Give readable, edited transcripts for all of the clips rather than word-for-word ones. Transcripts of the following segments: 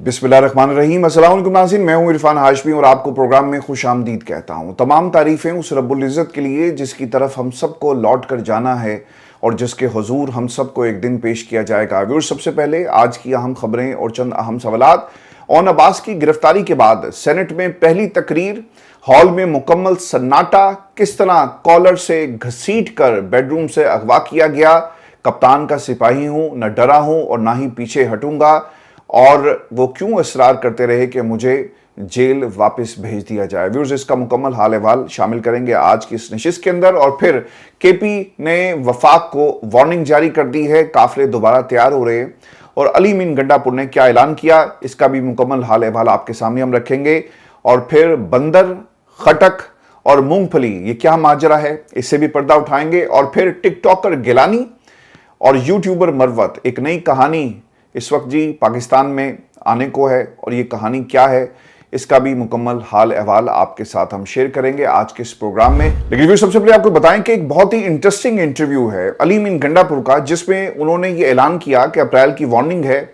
बिस्मिल्लाहिर्रहमानिर्रहीम। अस्सलाम वालेकुम नाज़रीन, मैं हूं इरफान हाशमी और आपको प्रोग्राम में खुश आमदीद कहता हूं। तमाम तारीफ़ें उस रब्बुल इज़्ज़त के लिए जिसकी तरफ हम सबको लौट कर जाना है और जिसके हुजूर हम सबको एक दिन पेश किया जाएगा। व्यूअर्स, सबसे पहले आज की अहम खबरें और चंद अहम सवालात। ओन अब्बास की गिरफ्तारी के बाद सेनेट में पहली तकरीर, हॉल में मुकम्मल सन्नाटा, किस तरह कॉलर से घसीट कर बेडरूम से अगवा किया गया, कप्तान का सिपाही हूं, न डरा हूं और ना ही पीछे हटूंगा, और वो क्यों इसरार करते रहे कि मुझे जेल वापस भेज दिया जाए। व्यूअर्स, इसका मुकम्मल हाल अहवाल शामिल करेंगे आज की इस नशिस्त के अंदर। और फिर केपी ने वफाक को वार्निंग जारी कर दी है, काफिले दोबारा तैयार हो रहे हैं। और अली मीन गंडापुर ने क्या ऐलान किया, इसका भी मुकम्मल हाल अहवाल आपके सामने हम रखेंगे। और फिर बंदर, खटक और मूंगफली, ये क्या माजरा है, इससे भी पर्दा उठाएंगे। और फिर टिकटॉकर गिलानी और यूट्यूबर मरवत, एक नई कहानी इस वक्त जी पाकिस्तान में आने को है, और ये कहानी क्या है, इसका भी मुकम्मल हाल अहवाल आपके साथ हम शेयर करेंगे आज के इस प्रोग्राम में। लेकिन सबसे पहले आपको बताएं कि एक बहुत ही इंटरेस्टिंग इंटरव्यू है अली मीन गंडापुर का, जिसमें उन्होंने ये ऐलान किया कि अप्रैल की वार्निंग है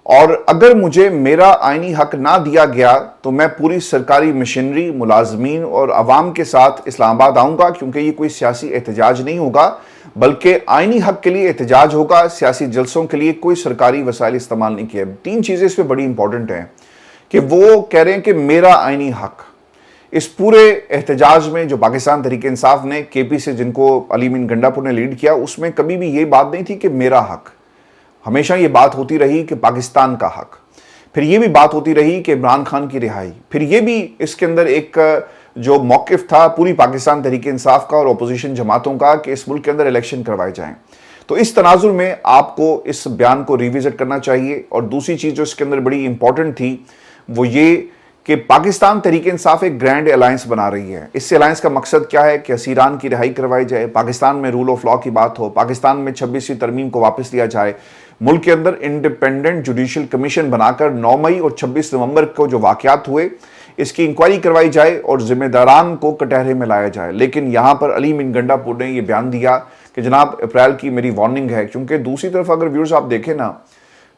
और अगर मुझे मेरा आईनी हक ना दिया गया तो मैं पूरी सरकारी मशीनरी, मुलाजमीन और अवाम के साथ इस्लामाबाद आऊंगा, क्योंकि ये कोई सियासी एहतजाज नहीं होगा बल्कि आईनी हक के लिए एहतजाज होगा। सियासी जलसों के लिए कोई सरकारी वसाइल इस्तेमाल नहीं किए। तीन चीजें इस पर बड़ी इंपॉर्टेंट हैं कि वो कह रहे हैं कि मेरा आईनी हक, इस पूरे एहतजाज में जो पाकिस्तान तहरीक इंसाफ ने केपी से, जिनको अली मीन गंडापुर ने लीड किया, उसमें कभी भी ये बात नहीं थी कि मेरा हक, हमेशा ये बात होती रही कि पाकिस्तान का हक। फिर ये भी बात होती रही कि इमरान खान की रिहाई। फिर ये भी इसके अंदर एक जो मौक़िफ़ था पूरी पाकिस्तान तहरीक इंसाफ का और अपोजिशन जमातों का कि इस मुल्क के अंदर इलेक्शन करवाए जाएं। तो इस तनाजुर में आपको इस बयान को रिविजिट करना चाहिए। और दूसरी चीज़ जो इसके अंदर बड़ी इंपॉर्टेंट थी वो ये कि पाकिस्तान तहरीक इंसाफ एक ग्रैंड अलायंस बना रही है। इस अलायंस का मकसद क्या है कि असीरान की रिहाई करवाई जाए, पाकिस्तान में रूल ऑफ लॉ की बात हो, पाकिस्तान में 26वीं तरमीम को वापस लिया जाए, मुल्क के अंदर इंडिपेंडेंट जुडिशल कमीशन बनाकर 9 मई और 26 नवंबर को जो वाकयात हुए इसकी इंक्वायरी करवाई जाए और जिम्मेदारान को कटहरे में लाया जाए। लेकिन यहाँ पर अली मीन गंडापुर ने यह बयान दिया कि जनाब अप्रैल की मेरी वार्निंग है, क्योंकि दूसरी तरफ अगर व्यूअर्स आप देखें ना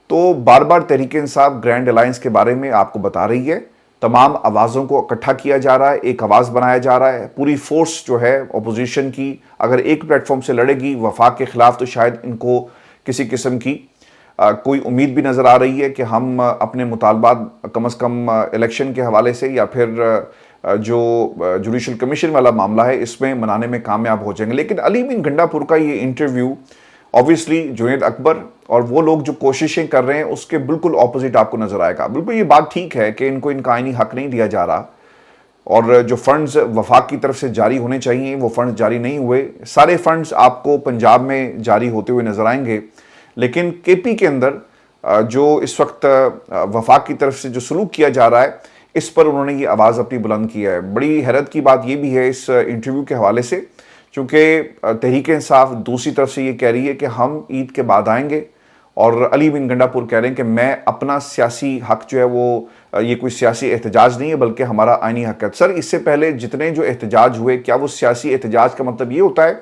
तो बार बार तहरीक इंसाफ ग्रैंड अलायंस के बारे में आपको बता रही है, तमाम आवाज़ों को इकट्ठा किया जा रहा है, एक आवाज़ बनाया जा रहा है। पूरी फोर्स जो है अपोजिशन की अगर एक प्लेटफॉर्म से लड़ेगी वफाक के खिलाफ तो शायद इनको किसी किस्म की कोई उम्मीद भी नज़र आ रही है कि हम अपने मुतालबात कम अज़ कम इलेक्शन के हवाले से या फिर जो जुडिशल कमीशन वाला मामला है इसमें मनाने में कामयाब हो जाएंगे। लेकिन अली मीन गंडापुर का ये इंटरव्यू ऑब्वियसली जुनैद अकबर और वो लोग जो कोशिशें कर रहे हैं उसके बिल्कुल ऑपोजिट आपको नज़र आएगा। बिल्कुल ये बात ठीक है कि इनको इनका आईनी हक नहीं दिया जा रहा और जो फंड्स वफाक की तरफ से जारी होने चाहिए वो फंड्स जारी नहीं हुए। सारे फंड्स आपको पंजाब में जारी होते हुए नज़र आएंगे, लेकिन केपी के अंदर जो इस वक्त वफाक की तरफ से जो सलूक किया जा रहा है इस पर उन्होंने ये आवाज़ अपनी बुलंद की है। बड़ी हैरत की बात ये भी है इस इंटरव्यू के हवाले से, क्योंकि तहरीक इंसाफ दूसरी तरफ से ये कह रही है कि हम ईद के बाद आएंगे और अली मीन गंडापुर कह रहे हैं कि मैं अपना सियासी हक जो है वो, ये कोई सियासी एहतजाज नहीं है बल्कि हमारा आईनी हक है। सर, इससे पहले जितने जो एहतजाज हुए, क्या वो सियासी एहतजाज का मतलब ये होता है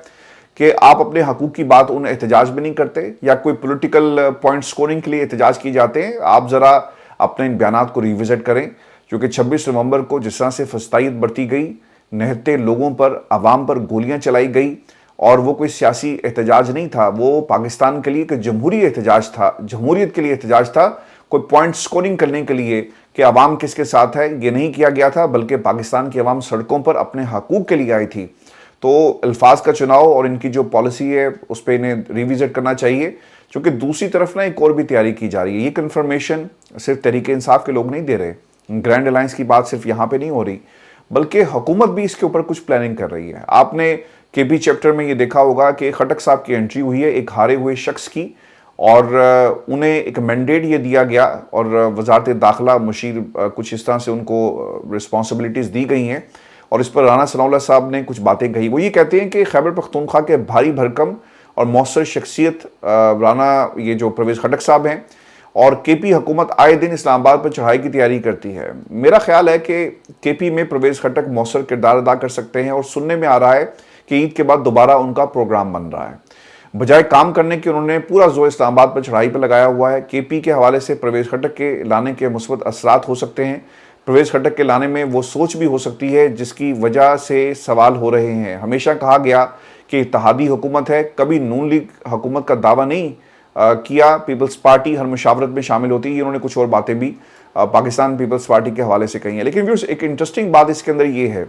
कि आप अपने हकूक़ की बात उन एहतजाज में नहीं करते या कोई पॉलिटिकल पॉइंट स्कोरिंग के लिए एहतजाज किए जाते हैं? आप ज़रा अपने इन बयानात को रिविजिट करें, क्योंकि 26 नवंबर को जिस तरह से फस्तायत बरती गई, निहत्ते लोगों पर, आवाम पर गोलियां चलाई गई, और वो कोई सियासी एहतजाज नहीं था, वो पाकिस्तान के लिए एक जमहूरी एहतजाज था, जमहूरियत के लिए एहतजाज था। कोई पॉइंट स्कोरिंग करने के लिए कि आवाम किसके साथ है ये नहीं किया गया था, बल्कि पाकिस्तान की आवाम सड़कों पर अपने हकूक़ के लिए आई थी। तो अल्फाज का चुनाव और इनकी जो पॉलिसी है उस पर इन्हें रिविजिट करना चाहिए, क्योंकि दूसरी तरफ ना एक और भी तैयारी की जा रही है। ये कन्फर्मेशन सिर्फ तहरीक इंसाफ के लोग नहीं दे रहे, ग्रैंड अलायंस की बात सिर्फ यहाँ पे नहीं हो रही, बल्कि हुकूमत भी इसके ऊपर कुछ प्लानिंग कर रही है। आपने केपी चैप्टर में ये देखा होगा कि खटक साहब की एंट्री हुई है एक हारे हुए शख्स की, और उन्हें एक मैंडेट ये दिया गया और वजारत दाखिला मुशीर कुछ इस तरह से उनको रिस्पॉन्सिबिलिटीज़ दी गई हैं, और इस पर राना सनाउल्लाह साहब ने कुछ बातें कही। वो ये कहते हैं कि खैबर पख्तूनख्वा के भारी भरकम और मौसर शख्सियत राना ये जो परवेज़ खटक साहब हैं, और केपी हुकूमत आए दिन इस्लामाबाद पर चढ़ाई की तैयारी करती है। मेरा ख्याल है कि केपी में परवेज़ खटक मौसर किरदार अदा कर सकते हैं, और सुनने में आ रहा है कि ईद के बाद दोबारा उनका प्रोग्राम बन रहा है। बजाय काम करने के उन्होंने पूरा जोर इस्लामाबाद पर चढ़ाई पर लगाया हुआ है। केपी के हवाले से परवेज खट्टक के लाने के मुस्बत असरात हो सकते हैं। परवेज खट्टक के लाने में वो सोच भी हो सकती है जिसकी वजह से सवाल हो रहे हैं। हमेशा कहा गया कि इत्तेहादी हुकूमत है, कभी नून लीग हुकूमत का दावा नहीं किया। पीपल्स पार्टी हर मुशावरत में शामिल होती है। इन्होंने कुछ और बातें भी पाकिस्तान पीपल्स पार्टी के हवाले से कही है। लेकिन व्यूअर्स, एक इंटरेस्टिंग बात इसके अंदर ये है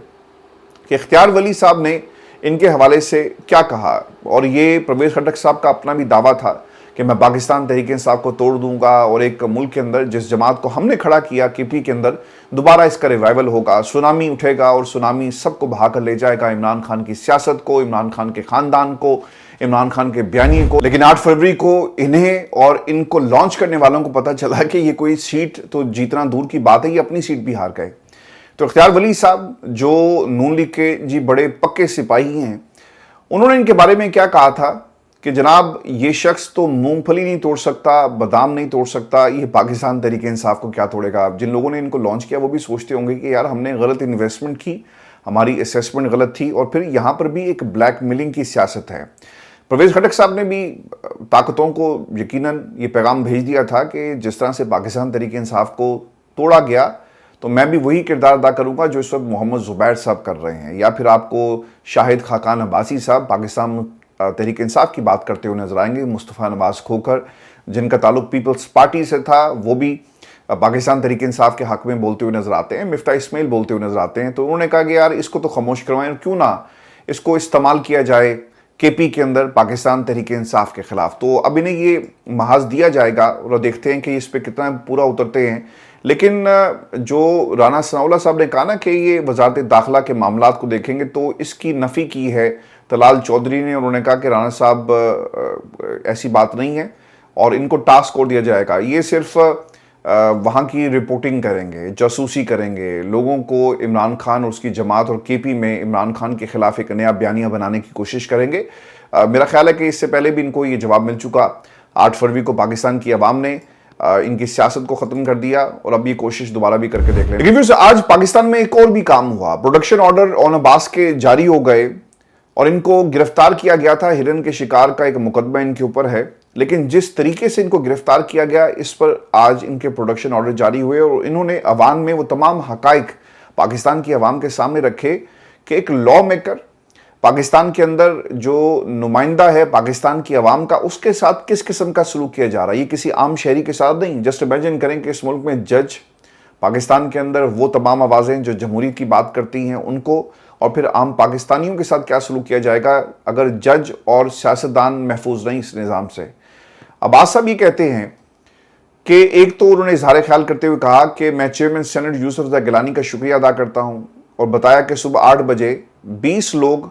कि इख्तियार वली साहब ने इनके हवाले से क्या कहा, और ये परवेज खट्टक साहब का अपना भी दावा था कि मैं पाकिस्तान तहरीक इंसाफ को तोड़ दूंगा और एक मुल्क के अंदर जिस जमात को हमने खड़ा किया केपी के अंदर, दोबारा इसका रिवाइवल होगा, सुनामी उठेगा और सुनामी सबको बहा कर ले जाएगा, इमरान खान की सियासत को, इमरान खान के खानदान को, इमरान खान के बयानी को। लेकिन 8 फरवरी को इन्हें और इनको लॉन्च करने वालों को पता चला कि ये कोई सीट तो जीतना दूर की बात है, ये अपनी सीट भी हार गए। तो इख्तियार वली साहब जो नून लीग के जी बड़े पक्के सिपाही हैं, उन्होंने इनके बारे में क्या कहा था कि जनाब ये शख्स तो मूंगफली नहीं तोड़ सकता, बादाम नहीं तोड़ सकता, ये पाकिस्तान तहरीक इंसाफ को क्या तोड़ेगा। जिन लोगों ने इनको लॉन्च किया वो भी सोचते होंगे कि यार हमने गलत इन्वेस्टमेंट की, हमारी असेसमेंट गलत थी, और फिर यहाँ पर भी एक ब्लैक मेलिंग की सियासत है। परवेज खट्टक साहब ने भी ताकतों को यकीनन ये पैगाम भेज दिया था कि जिस तरह से पाकिस्तान तहरीक इंसाफ को तोड़ा गया तो मैं भी वही किरदार अदा करूंगा जो इस वक्त मोहम्मद जुबैर साहब कर रहे हैं, या फिर आपको शाहिद खाकान अब्बासी साहब पाकिस्तान तहरीक इंसाफ की बात करते हुए नजर आएंगे। मुस्तफ़ा नवाज खोखर जिनका ताल्लुक पीपल्स पार्टी से था, वो भी पाकिस्तान तहरीक इंसाफ के हक में बोलते हुए नजर आते हैं। मिफ्ता इस्माइल बोलते हुए नजर आते हैं। तो उन्होंने कहा कि यार इसको तो खामोश करवाएं, क्यों ना इसको इस्तेमाल किया जाए केपी के अंदर पाकिस्तान तहरीक इंसाफ के खिलाफ। तो अब इन्हें ये महाज दिया जाएगा और देखते हैं कि इस पर कितना पूरा उतरते हैं। लेकिन जो राना सनाउल्लाह साहब ने कहा ना कि ये वजारत दाखिला के मामलात को देखेंगे, तो इसकी नफ़ी की है तलाल चौधरी ने। उन्होंने कहा कि राना साहब ऐसी बात नहीं है और इनको टास्क और दिया जाएगा, ये सिर्फ वहाँ की रिपोर्टिंग करेंगे, जासूसी करेंगे, लोगों को इमरान खान और उसकी जमात और केपी में इमरान खान के खिलाफ एक नया बयानिया बनाने की कोशिश करेंगे। मेरा ख्याल है कि इससे पहले भी इनको ये जवाब मिल चुका। 8 फरवरी को पाकिस्तान की अवाम ने इनकी सियासत को ख़त्म कर दिया और अब ये कोशिश दोबारा भी करके देख लें। लेकिन आज पाकिस्तान में एक और भी काम हुआ। प्रोडक्शन ऑर्डर ऑन अब्बास के जारी हो गए और इनको गिरफ्तार किया गया था। हिरन के शिकार का एक मुकदमा इनके ऊपर है, लेकिन जिस तरीके से इनको गिरफ्तार किया गया इस पर आज इनके प्रोडक्शन ऑर्डर जारी हुए और इन्होंने अवाम में वो तमाम हकाइक पाकिस्तान की अवाम के सामने रखे कि एक लॉ मेकर पाकिस्तान के अंदर जो नुमाइंदा है पाकिस्तान की अवाम का, उसके साथ किस किस्म का सलूक किया जा रहा है। ये किसी आम शहरी के साथ नहीं। जस्ट इमेजिन करें कि इस मुल्क में जज, पाकिस्तान के अंदर वो तमाम आवाज़ें जो जमहूरियत की बात करती हैं उनको, और फिर आम पाकिस्तानियों के साथ क्या सलूक किया जाएगा अगर जज और सियासतदान महफूज नहीं इस निज़ाम से। अब्बास साहब ये कहते हैं कि एक तो उन्होंने इजहार ख्याल करते हुए कहा कि मैं चेयरमैन सेनेट यूसुफ रज़ा गिलानी का शुक्रिया अदा करता हूँ, और बताया कि सुबह 8 बजे 20 लोग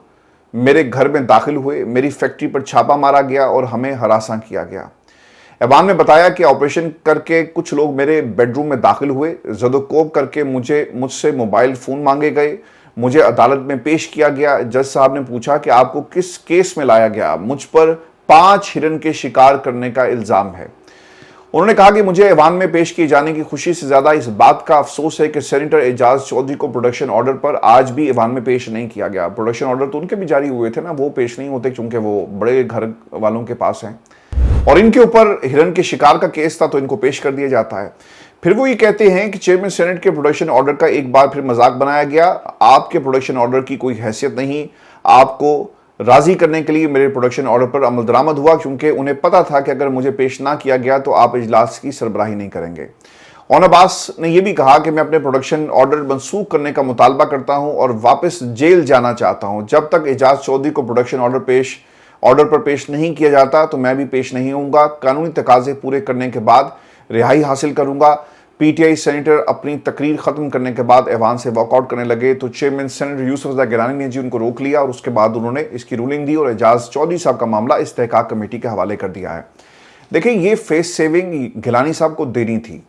मेरे घर में दाखिल हुए, मेरी फैक्ट्री पर छापा मारा गया और हमें हरासा किया गया। अवाम ने बताया कि ऑपरेशन करके कुछ लोग मेरे बेडरूम में दाखिल हुए, ज़दोकोब करके मुझसे मोबाइल फ़ोन मांगे गए, मुझे अदालत में पेश किया गया। जज साहब ने पूछा कि आपको किस केस में लाया गया। मुझ पर 5 हिरन के शिकार करने का इल्ज़ाम है। उन्होंने कहा कि मुझे ऐवान में पेश किए जाने की खुशी से ज़्यादा इस बात का अफसोस है कि सेनेटर एजाज चौधरी को प्रोडक्शन ऑर्डर पर आज भी ऐवान में पेश नहीं किया गया। प्रोडक्शन ऑर्डर तो उनके भी जारी हुए थे ना, वो पेश नहीं होते क्योंकि वो बड़े घर वालों के पास हैं, और इनके ऊपर हिरन के शिकार का केस था तो इनको पेश कर दिया जाता है। फिर वो ये कहते हैं कि चेयरमैन सेनेट के प्रोडक्शन ऑर्डर का एक बार फिर मजाक बनाया गया। आपके प्रोडक्शन ऑर्डर की कोई हैसियत नहीं, आपको राजी करने के लिए मेरे प्रोडक्शन ऑर्डर पर अमल दरामद हुआ क्योंकि उन्हें पता था कि अगर मुझे पेश ना किया गया तो आप इजलास की सरबराही नहीं करेंगे। ऑन अब्बास ने यह भी कहा कि मैं अपने प्रोडक्शन ऑर्डर मनसूख करने का मुतालबा करता हूं और वापस जेल जाना चाहता हूं। जब तक एजाज चौधरी को प्रोडक्शन ऑर्डर पर पेश नहीं किया जाता तो मैं भी पेश नहीं होऊंगा। कानूनी तकाजे पूरे करने के बाद रिहाई हासिल करूंगा। पीटीआई सेनेटर अपनी तकरीर खत्म करने के बाद ऐवान से वॉकआउट करने लगे तो चेयरमैन सेनेटर यूसुफ रज़ा गिलानी ने जी उनको रोक लिया और उसके बाद उन्होंने इसकी रूलिंग दी और एजाज चौधरी साहब का मामला इस्तेहकाक कमेटी के हवाले कर दिया है। देखिए, ये फेस सेविंग गिलानी साहब को देनी थी।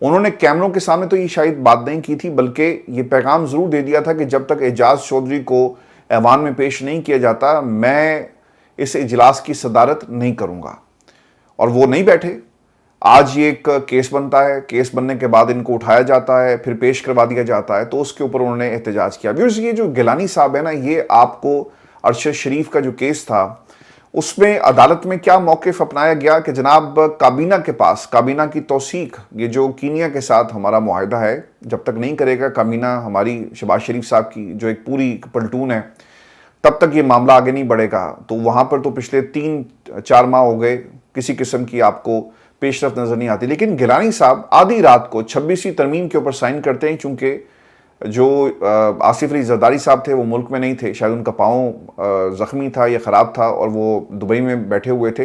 उन्होंने कैमरों के सामने तो ये शायद बात नहीं की थी, बल्कि ये पैगाम जरूर दे दिया था कि जब तक एजाज चौधरी को ऐवान में पेश नहीं किया जाता मैं इस इजलास की सदारत नहीं करूंगा। और वो नहीं बैठे। आज ये एक केस बनता है, केस बनने के बाद इनको उठाया जाता है, फिर पेश करवा दिया जाता है, तो उसके ऊपर उन्होंने एहतजाज किया। व्यूअर्स, ये जो गिलानी साहब है ना, ये आपको अरशद शरीफ का जो केस था उसमें अदालत में क्या मौक़िफ़ अपनाया गया कि जनाब काबीना के पास, काबीना की तौसीक, ये जो कीनिया के साथ हमारा मुआहिदा है, जब तक नहीं करेगा काबीना हमारी शहबाज शरीफ साहब की जो एक पूरी पलटून है, तब तक ये मामला आगे नहीं बढ़ेगा। तो वहाँ पर तो पिछले 3-4 माह हो गए, किसी किस्म की आपको पेशरफ नज़र नहीं आती। लेकिन गिलानी साहब आधी रात को 26वीं तरमीम के ऊपर साइन करते हैं, चूँकि जो आसिफ अली जरदारी साहब थे वो मुल्क में नहीं थे, शायद उनका पाँव ज़ख्मी था या ख़राब था और वो दुबई में बैठे हुए थे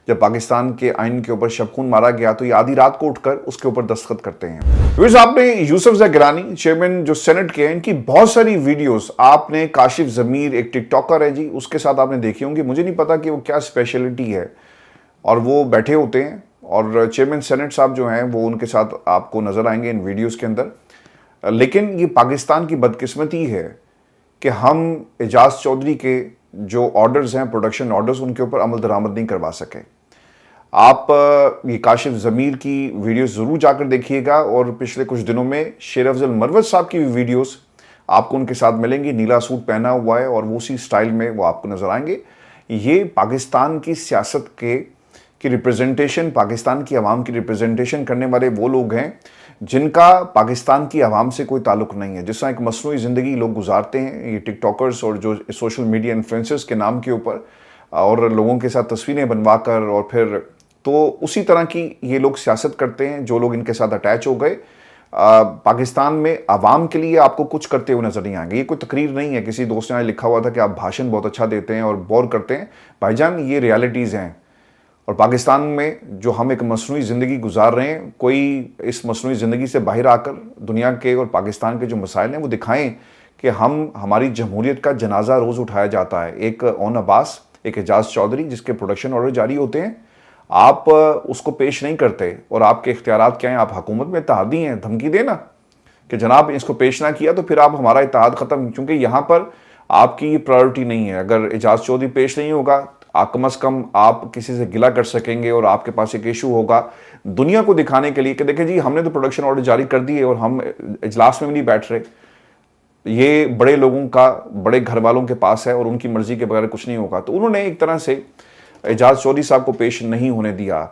जब पाकिस्तान के आइन के ऊपर शबखून मारा गया। तो ये आधी रात को उठकर उसके ऊपर दस्तखत करते हैं। व्यूअर्स, आपने यूसुफ गिलानी चेयरमैन जो सेनेट के हैं, इनकी बहुत सारी वीडियोस आपने काशिफ ज़मीर एक टिकटॉकर है जी, उसके साथ आपने देखी होंगी। मुझे नहीं पता कि वो क्या स्पेशलिटी है, और वो बैठे होते हैं और चेयरमैन सेनेट साहब जो हैं वो उनके साथ आपको नज़र आएंगे इन वीडियोज़ के अंदर। लेकिन ये पाकिस्तान की बदकिस्मती है कि हम एजाज चौधरी के जो ऑर्डर्स हैं, प्रोडक्शन ऑर्डर्स, उनके ऊपर अमल दरामद नहीं करवा सके। आप ये काशिफ ज़मीर की वीडियोस ज़रूर जाकर देखिएगा, और पिछले कुछ दिनों में शेर अफजल मरवत साहब की वीडियोस आपको उनके साथ मिलेंगी। नीला सूट पहना हुआ है और वो उसी स्टाइल में वो आपको नज़र आएंगे। ये पाकिस्तान की सियासत की रिप्रेजेंटेशन, पाकिस्तान की आवाम की रिप्रेजेंटेशन करने वाले वो लोग हैं जिनका पाकिस्तान की आवाम से कोई ताल्लुक़ नहीं है। जिस तरह एक मसनूई ज़िंदगी लोग गुजारते हैं ये टिकटॉकर्स और जो सोशल मीडिया इन्फ्लुएंसर्स के नाम के ऊपर, और लोगों के साथ तस्वीरें बनवा कर, और फिर तो उसी तरह की ये लोग सियासत करते हैं जो लोग इनके साथ अटैच हो गए। पाकिस्तान में आवाम के लिए आपको कुछ करते हुए नज़र नहीं आएंगे। ये कोई तकरीर नहीं है, किसी दोस्त ने लिखा हुआ था कि आप भाषण बहुत अच्छा देते हैं और बोर करते हैं। भाईजान, ये रियलिटीज़ हैं, और पाकिस्तान में जो हम एक मसनूई ज़िंदगी गुजार रहे हैं, कोई इस मसनूई ज़िंदगी से बाहर आकर दुनिया के और पाकिस्तान के जो मसाइल हैं वो दिखाएं कि हमारी जमहूरियत का जनाजा रोज़ उठाया जाता है। एक ओन अब्बास, एक एजाज चौधरी जिसके प्रोडक्शन ऑर्डर जारी होते हैं, आप उसको पेश नहीं करते, और आपके इख्तियारात क्या हैं? आप हुकूमत में इत्तेहादी हैं, धमकी देना कि जनाब इसको पेश ना किया तो फिर आप हमारा इत्तेहाद ख़त्म, क्योंकि यहाँ पर आपकी प्रायोरिटी नहीं है। अगर एजाज चौधरी पेश नहीं होगा, कम अज़ कम आप किसी से गिला कर सकेंगे, और आपके पास एक इशू होगा दुनिया को दिखाने के लिए कि देखें जी, हमने तो प्रोडक्शन ऑर्डर जारी कर दिए और हम इजलास में भी नहीं बैठ रहे। ये बड़े लोगों का, बड़े घर वालों के पास है और उनकी मर्जी के बगैर कुछ नहीं होगा। तो उन्होंने एक तरह से एजाज चौधरी साहब को पेश नहीं होने दिया।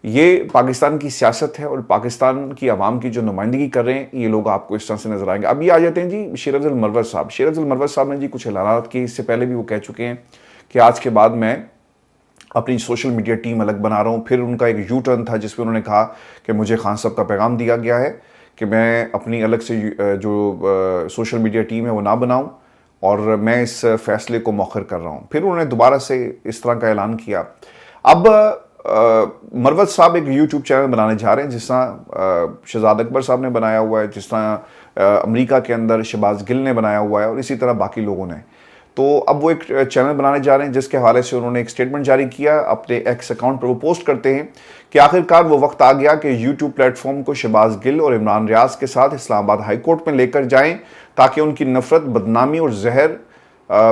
ये पाकिस्तान की सियासत है, और पाकिस्तान की आवाम की जो नुमाइंदगी कर रहे हैं ये लोग आपको इस तरह से नजर आएंगे। अब ये आ जाते हैं जी शेर अफजल मरवत साहब। शेर अफजल मरवत साहब ने जी कुछ ऐलानात किए, इससे पहले भी वो कह चुके हैं कि आज के बाद मैं अपनी सोशल मीडिया टीम अलग बना रहा हूँ। फिर उनका एक यू टर्न था जिसमें उन्होंने कहा कि मुझे खान साहब का पैगाम दिया गया है कि मैं अपनी अलग से जो सोशल मीडिया टीम है वो ना बनाऊँ, और मैं इस फैसले को मौखर कर रहा हूँ। फिर उन्होंने दोबारा से इस तरह का ऐलान किया। अब मरवत साहब एक यूट्यूब चैनल बनाने जा रहे हैं, जिस तरह शहजाद अकबर साहब ने बनाया हुआ है, जिस तरह अमेरिका के अंदर शहबाज गिल ने बनाया हुआ है, और इसी तरह बाकी लोगों ने। तो अब वो एक चैनल बनाने जा रहे हैं जिसके हवाले से उन्होंने एक स्टेटमेंट जारी किया। अपने एक्स अकाउंट पर वो पोस्ट करते हैं कि आखिरकार वो वक्त आ गया कि यूट्यूब प्लेटफॉर्म को शहबाज गिल और इमरान रियाज के साथ इस्लामाबाद हाई कोर्ट में लेकर जाएं, ताकि उनकी नफरत, बदनामी और जहर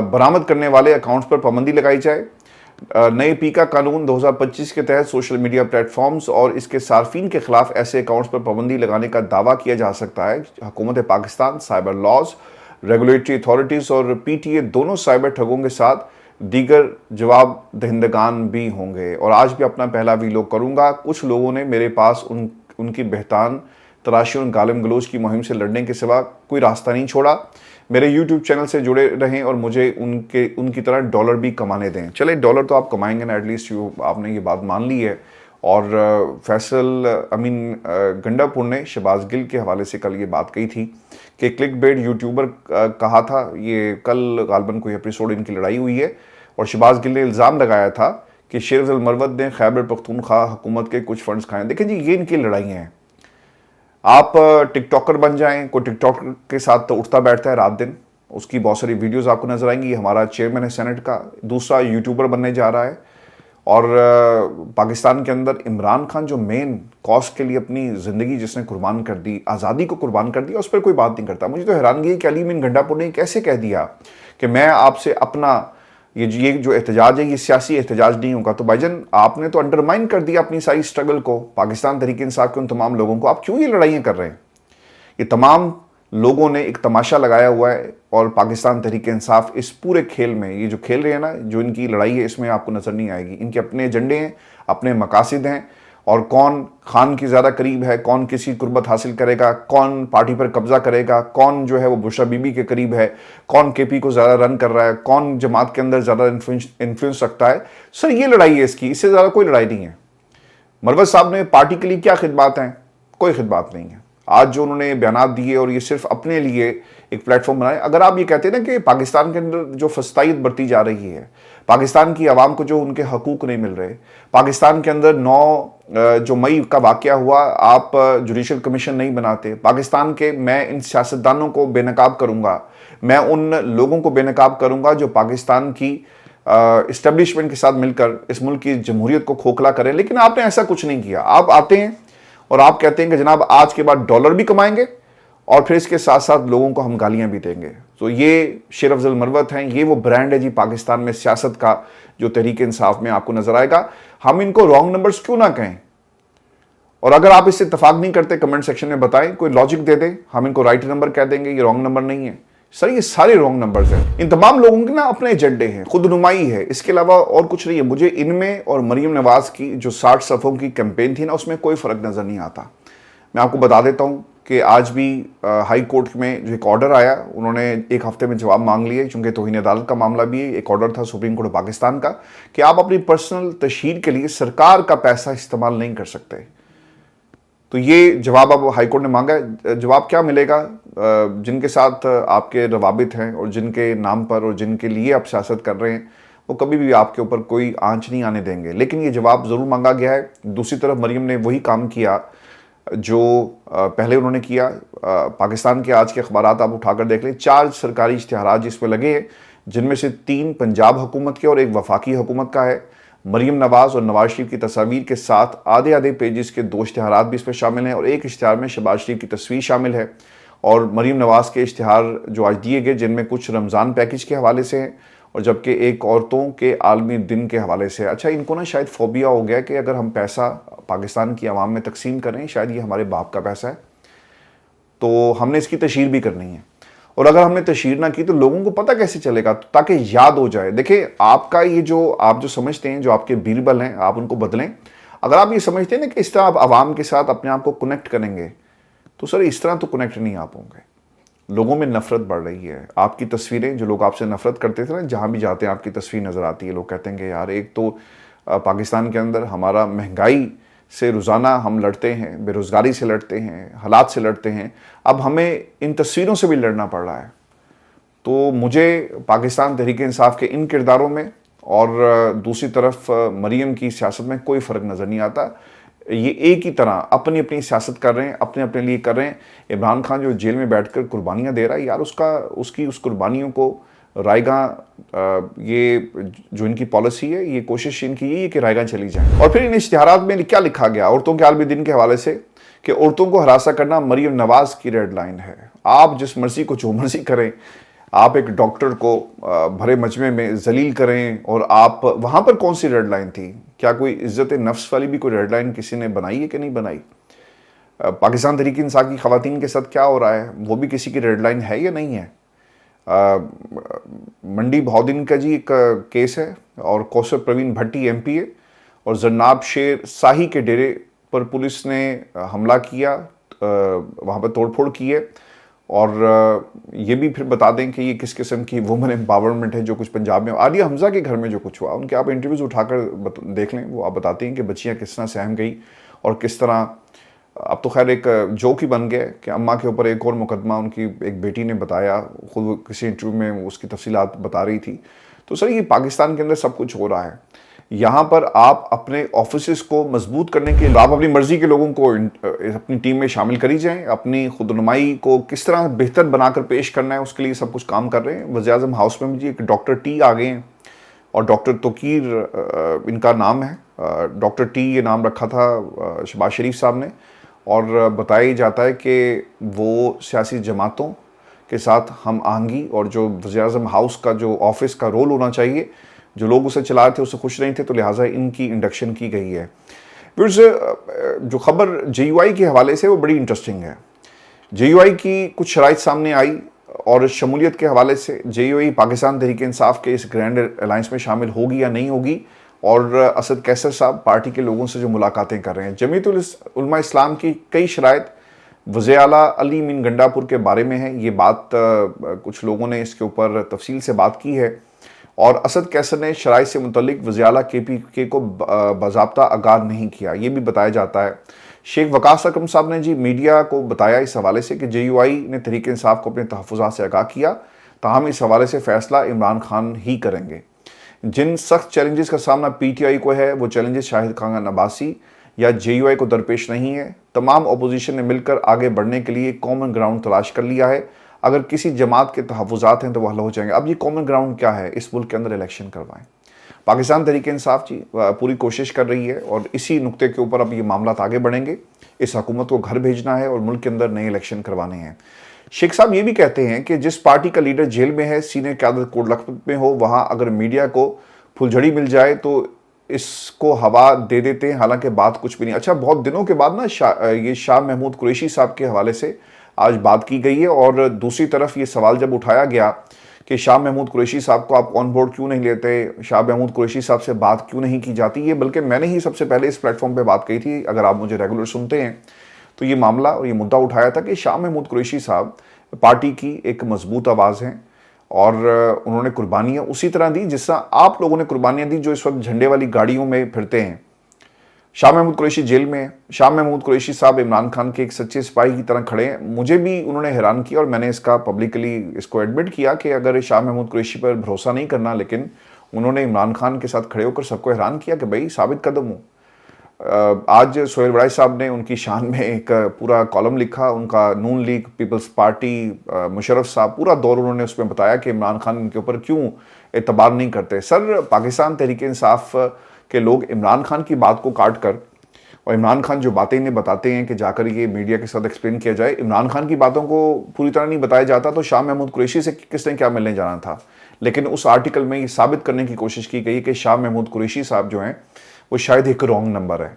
बरामद करने वाले अकाउंट्स पर पाबंदी लगाई जाए। नए पीका कानून 2025 के तहत सोशल मीडिया प्लेटफॉर्म्स और इसके सार्फिन के खिलाफ ऐसे अकाउंट्स पर पाबंदी लगाने का दावा किया जा सकता है। हुकूमत Pakistan, cyber laws, regulatory authorities और पीटीए दोनों साइबर ठगों के साथ दीगर जवाब दहिंदगान भी होंगे। और आज भी अपना पहला वीलॉग करूँगा। कुछ लोगों ने मेरे पास उनकी बेहतान तराशी और गालिम गलोच की मुहिम से लड़ने के सिवा कोई रास्ता नहीं छोड़ा। मेरे यूट्यूब चैनल से जुड़े रहें और मुझे उनकी तरह डॉलर भी कमाने दें। चले, डॉलर तो आप कमाएंगे ना, एटलीस्ट आपने ये बात मान ली है। और फैसल अमीन गंडापुर ने शहबाज गिल के हवाले से कल ये बात कही थी कि क्लिक बेट यूट्यूबर कहा था। ये कल गालबन कोई एपिसोड इनकी लड़ाई हुई है, और शहबाज गिल ने इल्ज़ाम लगाया था कि शेर अफजल मरवत ने खैबर पख्तूनख्वा हुकूमत के कुछ फंड्स खाए। देखें जी, ये इनकी लड़ाइयाँ हैं। आप टिकटॉकर बन जाएं, कोई टिकटॉक के साथ तो उठता बैठता है रात दिन, उसकी बहुत सारी वीडियोस आपको नजर आएंगी। हमारा चेयरमैन है सेनेट का, दूसरा यूट्यूबर बनने जा रहा है। और पाकिस्तान के अंदर इमरान खान जो मेन कॉज के लिए अपनी ज़िंदगी जिसने कुर्बान कर दी, आज़ादी को कुर्बान कर दिया, उस पर कोई बात नहीं करता। मुझे तो हैरानगी है कि अली अमीन गंडापुर ने कैसे कह दिया कि मैं आपसे अपना ये जो एहतजाज है ये सियासी एहतजाज नहीं होगा। तो भाईजान, आपने तो अंडरमाइन कर दिया अपनी सारी स्ट्रगल को, पाकिस्तान तहरीक इंसाफ के उन तमाम लोगों को। आप क्यों ये लड़ाइयाँ कर रहे हैं? ये तमाम लोगों ने एक तमाशा लगाया हुआ है और पाकिस्तान तहरीक इंसाफ इस पूरे खेल में, ये जो खेल रहे हैं ना, जो इनकी लड़ाई है, इसमें आपको नज़र नहीं आएगी। इनके अपने एजेंडे हैं, अपने मकासद हैं, और कौन खान की ज़्यादा करीब है, कौन किसी कुर्बत हासिल करेगा, कौन पार्टी पर कब्जा करेगा, कौन जो है वो बुशरा बीबी के करीब है, कौन केपी को ज़्यादा रन कर रहा है, कौन जमात के अंदर ज़्यादा इन्फ्लुएंस रखता है। सर ये लड़ाई है इसकी, इससे ज़्यादा कोई लड़ाई नहीं है। मरवत साहब ने पार्टी के लिए क्या खिदमात हैं? कोई खिदमात नहीं है। आज जो उन्होंने बयानात दिए और ये सिर्फ अपने लिए एक प्लेटफॉर्म बनाए। अगर आप ये कहते हैं ना कि पाकिस्तान के अंदर जो फस्तायत बढ़ती जा रही है, पाकिस्तान की आवाम को जो उनके हकूक नहीं मिल रहे, पाकिस्तान के अंदर 9 जो मई का वाक़या हुआ, आप जुडिशल कमीशन नहीं बनाते, पाकिस्तान के, मैं इन सियासतदानों को बेनकाब करूँगा, मैं उन लोगों को बेनकाब करूँगा जो पाकिस्तान की इस्टेब्लिशमेंट के साथ मिलकर इस मुल्क की जमहूरियत को खोखला करें। लेकिन आपने ऐसा कुछ नहीं किया। आप आते हैं और आप कहते हैं कि जनाब आज के बाद डॉलर भी कमाएंगे और फिर इसके साथ साथ लोगों को हम गालियां भी देंगे। तो ये शेर अफजल मरवत हैं, ये वो ब्रांड है जी पाकिस्तान में सियासत का, जो तहरीक इंसाफ में आपको नजर आएगा। हम इनको रॉन्ग नंबर्स क्यों ना कहें, और अगर आप इससे इत्तेफाक नहीं करते कमेंट सेक्शन में बताएं, कोई लॉजिक दे दें, हम इनको राइट नंबर कह देंगे, ये रॉन्ग नंबर नहीं है। सर ये सारे रॉन्ग नंबर्स हैं। इन तमाम लोगों के ना अपने एजेंडे हैं, खुद नुमाई है, इसके अलावा और कुछ नहीं है। मुझे इनमें और मरीम नवाज की जो 60 सफ़ों की कैंपेन थी ना, उसमें कोई फ़र्क नज़र नहीं आता। मैं आपको बता देता हूँ कि आज भी हाई कोर्ट में जो एक ऑर्डर आया, उन्होंने एक हफ्ते में जवाब मांग लिए, चूँकि तौहीन अदालत का मामला भी है। एक ऑर्डर था सुप्रीम कोर्ट पाकिस्तान का कि आप अपनी पर्सनल तशहीर के लिए सरकार का पैसा इस्तेमाल नहीं कर सकते। तो ये जवाब अब हाईकोर्ट ने मांगा है। जवाब क्या मिलेगा? जिनके साथ आपके रवाबित हैं और जिनके नाम पर और जिनके लिए आप सियासत कर रहे हैं, वो कभी भी आपके ऊपर कोई आंच नहीं आने देंगे। लेकिन ये जवाब ज़रूर मांगा गया है। दूसरी तरफ मरीम ने वही काम किया जो पहले उन्होंने किया। पाकिस्तान के आज के अखबारात आप उठाकर देख लें, 4 सरकारी इश्तिहारात जिस पर लगे हैं, जिनमें से 3 पंजाब हुकूमत के और एक वफाकी हुकूमत का है। मरीम नवाज और नवाज शरीफ की तस्वीर के साथ आधे आधे पेजेस के 2 इश्तिहारात भी इस पर शामिल हैं, और एक इश्तिहार में शहबाज शरीफ की तस्वीर शामिल है। और मरीम नवाज के इश्तिहार जो आज दिए गए, जिनमें कुछ रमज़ान पैकेज के हवाले से हैं और जबकि एक औरतों के आलमी दिन के हवाले से। अच्छा, इनको ना शायद फोबिया हो गया कि अगर हम पैसा पाकिस्तान की आवाम में तकसीम करें, शायद ये हमारे बाप का पैसा है, तो हमने इसकी तशहीर भी करनी है। और अगर हमने तशहीर ना की तो लोगों को पता कैसे चलेगा, ताकि याद हो जाए। देखिए, आपका ये जो आप जो समझते हैं, जो आपके बीरबल हैं, आप उनको बदलें। अगर आप ये समझते हैं ना कि इस तरह आप आवाम के साथ अपने आप को कनेक्ट करेंगे, तो सर इस तरह तो कनेक्ट नहीं आप होंगे। लोगों में नफरत बढ़ रही है। आपकी तस्वीरें, जो लोग आपसे नफरत करते थे ना, जहाँ भी जाते हैं आपकी तस्वीर नज़र आती है, लोग कहते हैं कि यार, एक तो पाकिस्तान के अंदर हमारा महंगाई से रोज़ाना हम लड़ते हैं, बेरोज़गारी से लड़ते हैं, हालात से लड़ते हैं, अब हमें इन तस्वीरों से भी लड़ना पड़ रहा है। तो मुझे पाकिस्तान तहरीक इंसाफ के इन किरदारों में और दूसरी तरफ मरीम की सियासत में कोई फ़र्क नज़र नहीं आता। ये एक ही तरह अपनी अपनी सियासत कर रहे हैं, अपने अपने लिए कर रहे हैं। इमरान खान जो जेल में बैठकर कुर्बानियाँ दे रहा है, यार उसकी उस कुर्बानियों को रायगा, ये जो इनकी पॉलिसी है, ये कोशिश इनकी यही है कि रायगा चली जाए। और फिर इन इश्तिहारात में क्या लिखा गया औरतों के आलमी दिन के हवाले से, कि औरतों को हरासा करना मरीम नवाज की रेड लाइन है। आप जिस मर्जी को जो मर्जी करें, आप एक डॉक्टर को भरे मजमे में जलील करें, और आप वहाँ पर कौन सी रेड लाइन थी? क्या कोई इज्जत नफ्स वाली भी कोई रेड लाइन किसी ने बनाई है कि नहीं बनाई? पाकिस्तान तहरीक इंसाफ की ख़वातीन के साथ क्या हो रहा है, वो भी किसी की रेड लाइन है या नहीं है? मंडी बहाउद्दीन का जी एक केस है, और कौसर प्रवीण भट्टी MP है, और जन्नाब शेर शाही के डेरे पर पुलिस ने हमला किया, वहाँ पर तोड़फोड़ की है। और ये भी फिर बता दें कि ये किस किस्म की वुमेन एम्पावरमेंट है जो कुछ पंजाब में आलिया हमजा के घर में जो कुछ हुआ, उनके आप इंटरव्यूज़ उठाकर देख लें, वो आप बताती हैं कि बच्चियाँ किस तरह सहम गई और किस तरह। अब तो खैर एक जोक ही बन गया कि अम्मा के ऊपर एक और मुकदमा उनकी एक बेटी ने बताया, खुद किसी इंटरव्यू में उसकी तफसीलात बता रही थी। तो सर ये पाकिस्तान के अंदर सब कुछ हो रहा है। यहाँ पर आप अपने ऑफिसेस को मजबूत करने के लिए आप अपनी मर्जी के लोगों को अपनी टीम में शामिल करी जाएँ, अपनी खुदनुमाई को किस तरह बेहतर बनाकर पेश करना है, उसके लिए सब कुछ काम कर रहे हैं। वज़ीर-ए-आज़म हाउस में जी एक डॉक्टर T आ गए हैं, और डॉक्टर तोकीर इनका नाम है। डॉक्टर T ये नाम रखा था शहबाज शरीफ साहब ने, और बताया जाता है कि वो सियासी जमातों के साथ हम आहंगी, और जो वज़ीर-ए-आज़म हाउस का जो ऑफिस का रोल होना चाहिए, जो लोग उसे चला रहे थे उससे खुश नहीं थे, तो लिहाजा इनकी इंडक्शन की गई है। फिर से जो खबर JUI के हवाले से वो बड़ी इंटरेस्टिंग है। JUI की कुछ शराइत सामने आई और शमूलियत के हवाले से JUI पाकिस्तान तहरीक इंसाफ के इस ग्रैंड अलायंस में शामिल होगी या नहीं होगी, और असद कैसर साहब पार्टी के लोगों से जो मुलाकातें कर रहे हैं। जमीयतुल उलमा इस्लाम की कई शराइत वज़ीर आला अली मीन गंडापुर के बारे में है। ये बात कुछ लोगों ने इसके ऊपर तफसील से बात की है, और असद कैसर ने शराइत से मुतल्लिक वज़ीर आला KPK को बाज़ाब्ता आगाह नहीं किया, ये भी बताया जाता है। शेख वकास अकरम साहब ने जी मीडिया को बताया इस हवाले से कि JUI ने तहरीक इंसाफ को अपने तहफ़्फ़ुज़ात से आगाह किया, ताहम इस हवाले से फ़ैसला इमरान खान ही करेंगे। जिन सख्त चैलेंजेस का सामना PTI को है, वो चैलेंजेस शाहिद खान अब्बासी या JUI को दरपेश नहीं है। तमाम अपोजिशन ने मिलकर आगे बढ़ने के लिए कॉमन ग्राउंड तलाश कर लिया है। अगर किसी जमात के तहफ़्फ़ुज़ात हैं तो वह हल हो जाएंगे। अब ये कॉमन ग्राउंड क्या है? इस मुल्क के अंदर इलेक्शन करवाएं। पाकिस्तान तहरीक इंसाफ जी पूरी कोशिश कर रही है, और इसी नुक्ते के ऊपर अब ये मामला आगे बढ़ेंगे। इस हुकूमत को घर भेजना है और मुल्क के अंदर नए इलेक्शन करवाने हैं। शेख साहब ये भी कहते हैं कि जिस पार्टी का लीडर जेल में है, सीनियर क़यादत कोट लखपत में हो, वहाँ अगर मीडिया को फुलझड़ी मिल जाए तो इसको हवा दे देते हैं, हालांकि बात कुछ भी नहीं। अच्छा, बहुत दिनों के बाद ना ये शाह महमूद कुरैशी साहब के हवाले से आज बात की गई है, और दूसरी तरफ ये सवाल जब उठाया गया कि शाह महमूद कुरैशी साहब को आप ऑन बोर्ड क्यों नहीं लेते, शाह महमूद कुरैशी साहब से बात क्यों नहीं की जाती, ये बल्कि मैंने ही सबसे पहले इस प्लेटफॉर्म पे बात कही थी। अगर आप मुझे रेगुलर सुनते हैं तो ये मामला और ये मुद्दा उठाया था कि शाह महमूद कुरैशी साहब पार्टी की एक मजबूत आवाज़ हैं, और उन्होंने कुर्बानियाँ उसी तरह दी जिस तरह आप लोगों ने कुर्बानियाँ दी जो इस वक्त झंडे वाली गाड़ियों में फिरते हैं। शाह महमूद कुरैशी जेल में है। शाह महमूद कुरैशी साहब इमरान खान के एक सच्चे सिपाही की तरह खड़े हैं। मुझे भी उन्होंने हैरान किया, और मैंने इसका पब्लिकली इसको एडमिट किया कि अगर शाह महमूद कुरैशी पर भरोसा नहीं करना, लेकिन उन्होंने इमरान खान के साथ खड़े होकर सबको हैरान किया कि भाई साबित कदम हो। आज सोहेल वड़ाई साहब ने उनकी शान में एक पूरा कॉलम लिखा, उनका नून लीग, पीपल्स पार्टी, मुशर्रफ साहब, पूरा दौर उन्होंने उसमें बताया कि इमरान खान इनके ऊपर क्यों एतबार नहीं करते। सर, पाकिस्तान तहरीक इंसाफ के लोग इमरान खान की बात को काट कर, और इमरान खान जो बातें इन्हें बताते हैं कि जाकर ये मीडिया के साथ एक्सप्लेन किया जाए, इमरान खान की बातों को पूरी तरह नहीं बताया जाता तो शाह महमूद कुरैशी से किसने क्या मिलने जाना था। लेकिन उस आर्टिकल में ये साबित करने की कोशिश की गई कि शाह महमूद कुरैशी साहब जो हैं वो शायद एक रॉन्ग नंबर है,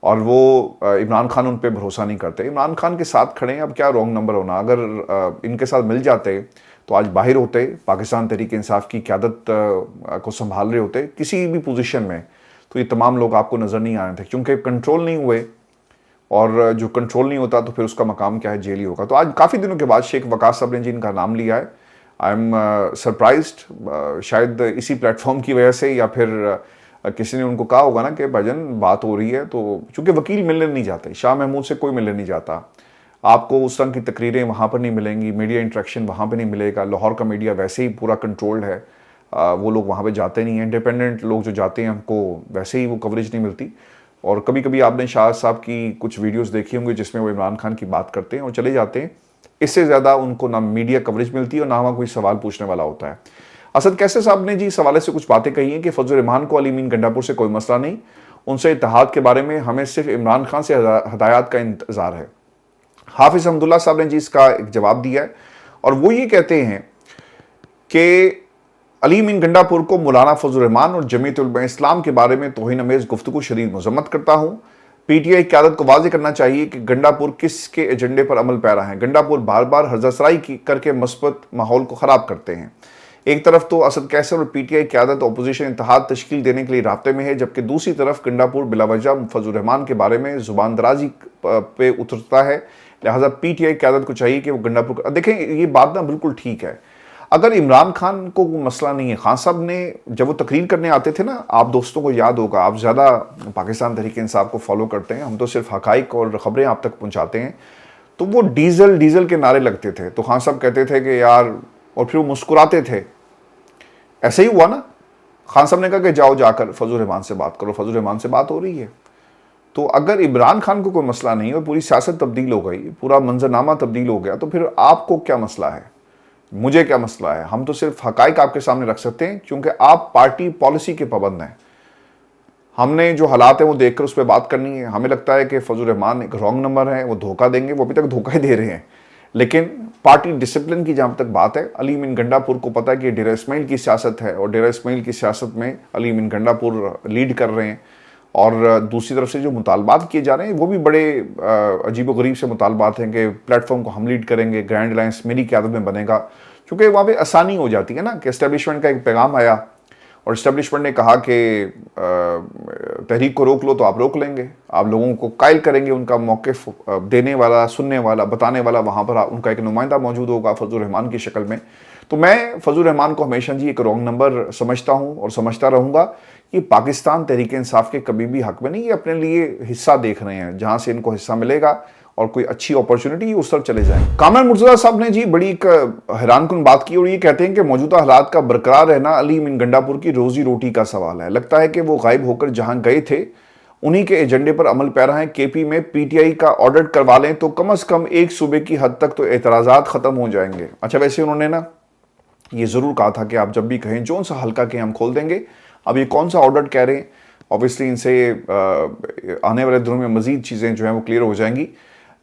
और वो इमरान खान उन पर भरोसा नहीं करते। इमरान खान के साथ खड़े हैं, अब क्या रॉन्ग नंबर होना। अगर इनके साथ मिल जाते तो आज बाहर होते, पाकिस्तान तहरीक इंसाफ की क़यादत को संभाल रहे होते किसी भी पोजीशन में, तो ये तमाम लोग आपको नज़र नहीं आ रहे थे, क्योंकि कंट्रोल नहीं हुए, और जो कंट्रोल नहीं होता तो फिर उसका मकाम क्या है, जेल ही होगा। तो आज काफ़ी दिनों के बाद शेख वकास साहब ने जी इनका नाम लिया है। आई एम सरप्राइज्ड, शायद इसी प्लेटफॉर्म की वजह से, या फिर किसी ने उनको कहा होगा ना कि भाईजान बात हो रही है, तो चूँकि वकील मिलने नहीं जाते, शाह महमूद से कोई मिलने नहीं जाता, आपको उस तरह की तकरीरें वहाँ पर नहीं मिलेंगी, मीडिया इंटरेक्शन वहाँ पर नहीं मिलेगा। लाहौर का मीडिया वैसे ही पूरा कंट्रोल्ड है, वो लोग वहाँ पे जाते नहीं हैं। इंडिपेंडेंट लोग जो जाते हैं हमको वैसे ही वो कवरेज नहीं मिलती। और कभी कभी आपने शाह साहब की कुछ वीडियोस देखी होंगी जिसमें वो इमरान खान की बात करते हैं और चले जाते हैं। इससे ज़्यादा उनको ना मीडिया कवरेज मिलती है और ना वहाँ कोई सवाल पूछने वाला होता है। असद कैसर साहब ने जी इस हवाले से कुछ बातें कही हैं कि फजल रहमान को अली मीन गंडापुर से कोई मसला नहीं, उनसे इत्तेहाद के बारे में हमें सिर्फ इमरान खान से हदायत का इंतज़ार है। हाफिज़ हमदुल्ला साहब ने जी इसका एक जवाब दिया है, और वो ये कहते हैं कि अली मीन गंडापुर को मौलाना फजल रहमान और जमीयत उलमा इस्लाम के बारे में तौहीन अमेज़ गुफ्तगू शदीद मज़म्मत करता हूँ। PTI क़यादत को वाज़ेह करना चाहिए कि गंडापुर किसके एजेंडे पर अमल पैरा है। गंडापुर बार बार हरजासराई करके मस्बत माहौल को ख़राब करते हैं। एक तरफ तो असद कैसर और PTI क़यादत अपोजिशन इत्तेहाद तश्कील देने के लिए राब्ते में है, जबकि दूसरी तरफ गंडापुर बिलावजह फजल रहमान के बारे में ज़ुबान दराजी पे उतरता है। लिहाजा PTI क़यादत को चाहिए कि वो गंडापुर देखें। ये बात ना बिल्कुल ठीक है। अगर इमरान खान को कोई मसला नहीं है, खान साहब ने जब वो तकरीर करने आते थे ना, आप दोस्तों को याद होगा, आप ज़्यादा पाकिस्तान तहरीक इंसाफ को फॉलो करते हैं, हम तो सिर्फ हकाइक और ख़बरें आप तक पहुँचाते हैं, तो वो डीजल डीजल के नारे लगते थे। तो खान साहब कहते थे कि यार, और फिर वो मुस्कुराते थे। ऐसे ही हुआ ना, खान साहब ने कहा कि जाओ जाकर फजल रहमान से बात करो, फजल रहमान से बात हो रही है। तो अगर इमरान खान को कोई मसला नहीं और पूरी सियासत तब्दील हो गई, पूरा मंजरनामा तब्दील हो गया, तो फिर आपको क्या मसला है, मुझे क्या मसला है। हम तो सिर्फ हकाइक आपके सामने रख सकते हैं, क्योंकि आप पार्टी पॉलिसी के पाबंद हैं। हमने जो हालात हैं वो देखकर उस पर बात करनी है। हमें लगता है कि फजल रहमान एक रॉन्ग नंबर है, वो धोखा देंगे, वो अभी तक धोखा ही दे रहे हैं। लेकिन पार्टी डिसिप्लिन की जहाँ तक बात है, अली मीन गंडापुर को पता है कि डेरा इस्माइल की सियासत है, और डेरा इस्माइल की सियासत में अली मीन गंडापुर लीड कर रहे हैं, اور دوسری طرف سے جو مطالبات کیے جا رہے ہیں وہ بھی بڑے عجیب و غریب سے مطالبات ہیں کہ پلیٹ فارم کو ہم لیڈ کریں گے، گرینڈ الائنس میری قیادت میں بنے گا، چونکہ وہاں پہ آسانی ہو جاتی ہے نا کہ اسٹیبلشمنٹ کا ایک پیغام آیا اور اسٹیبلشمنٹ نے کہا کہ تحریک کو روک لو تو آپ روک لیں گے، آپ لوگوں کو قائل کریں گے، ان کا موقف دینے والا، سننے والا، بتانے والا وہاں پر ان کا ایک نمائندہ موجود ہوگا فضل الرحمان کی شکل میں۔ تو میں فضل الرحمان کو ہمیشہ ایک رانگ نمبر سمجھتا ہوں اور سمجھتا رہوں گا۔ یہ پاکستان تحریک انصاف کے کبھی بھی حق میں نہیں، یہ اپنے لیے حصہ دیکھ رہے ہیں، جہاں سے ان کو حصہ ملے گا اور کوئی اچھی اپرچونٹی اس طرف چلے جائیں۔ کامران مرتضیٰ صاحب نے جی بڑی ایک حیران کن بات کی اور یہ کہتے ہیں کہ موجودہ حالات کا برقرار رہنا علی امین گنڈاپور کی روزی روٹی کا سوال ہے۔ لگتا ہے کہ وہ غائب ہو کر جہاں گئے تھے انہی کے ایجنڈے پر عمل پیرا ہیں۔ کے پی میں پی ٹی آئی کا آڈٹ کروا لیں تو کم از کم ایک صوبے کی حد تک تو اعتراضات ختم ہو جائیں گے۔ اچھا ویسے انہوں نے نا یہ ضرور کہا تھا کہ آپ جب بھی کہیں جون سا حلقہ کہ ہم کھول دیں گے۔ اب یہ کون سا آڈٹ کہہ رہے ہیں، اوبیسلی ان سے آنے والے دنوں میں مزید چیزیں جو ہیں وہ کلیئر ہو جائیں گی۔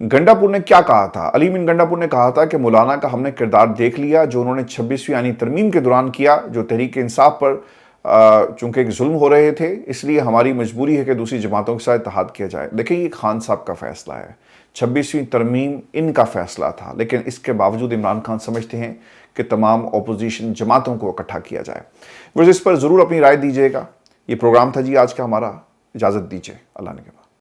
گنڈاپور نے کیا کہا تھا؟ علی امین گنڈاپور نے کہا تھا کہ مولانا کا ہم نے کردار دیکھ لیا جو انہوں نے 26ویں یعنی ترمیم کے دوران کیا، جو تحریک انصاف پر چونکہ ایک ظلم ہو رہے تھے، اس لیے ہماری مجبوری ہے کہ دوسری جماعتوں کے ساتھ اتحاد کیا جائے۔ دیکھیں یہ خان صاحب کا فیصلہ ہے، 26ویں ترمیم ان کا فیصلہ تھا، لیکن اس کے باوجود عمران خان سمجھتے ہیں کہ تمام اپوزیشن جماعتوں کو اکٹھا کیا جائے۔ اس پر ضرور اپنی رائے دیجیے گا۔ یہ پروگرام تھا جی آج کا ہمارا، اجازت دیجیے، اللہ نے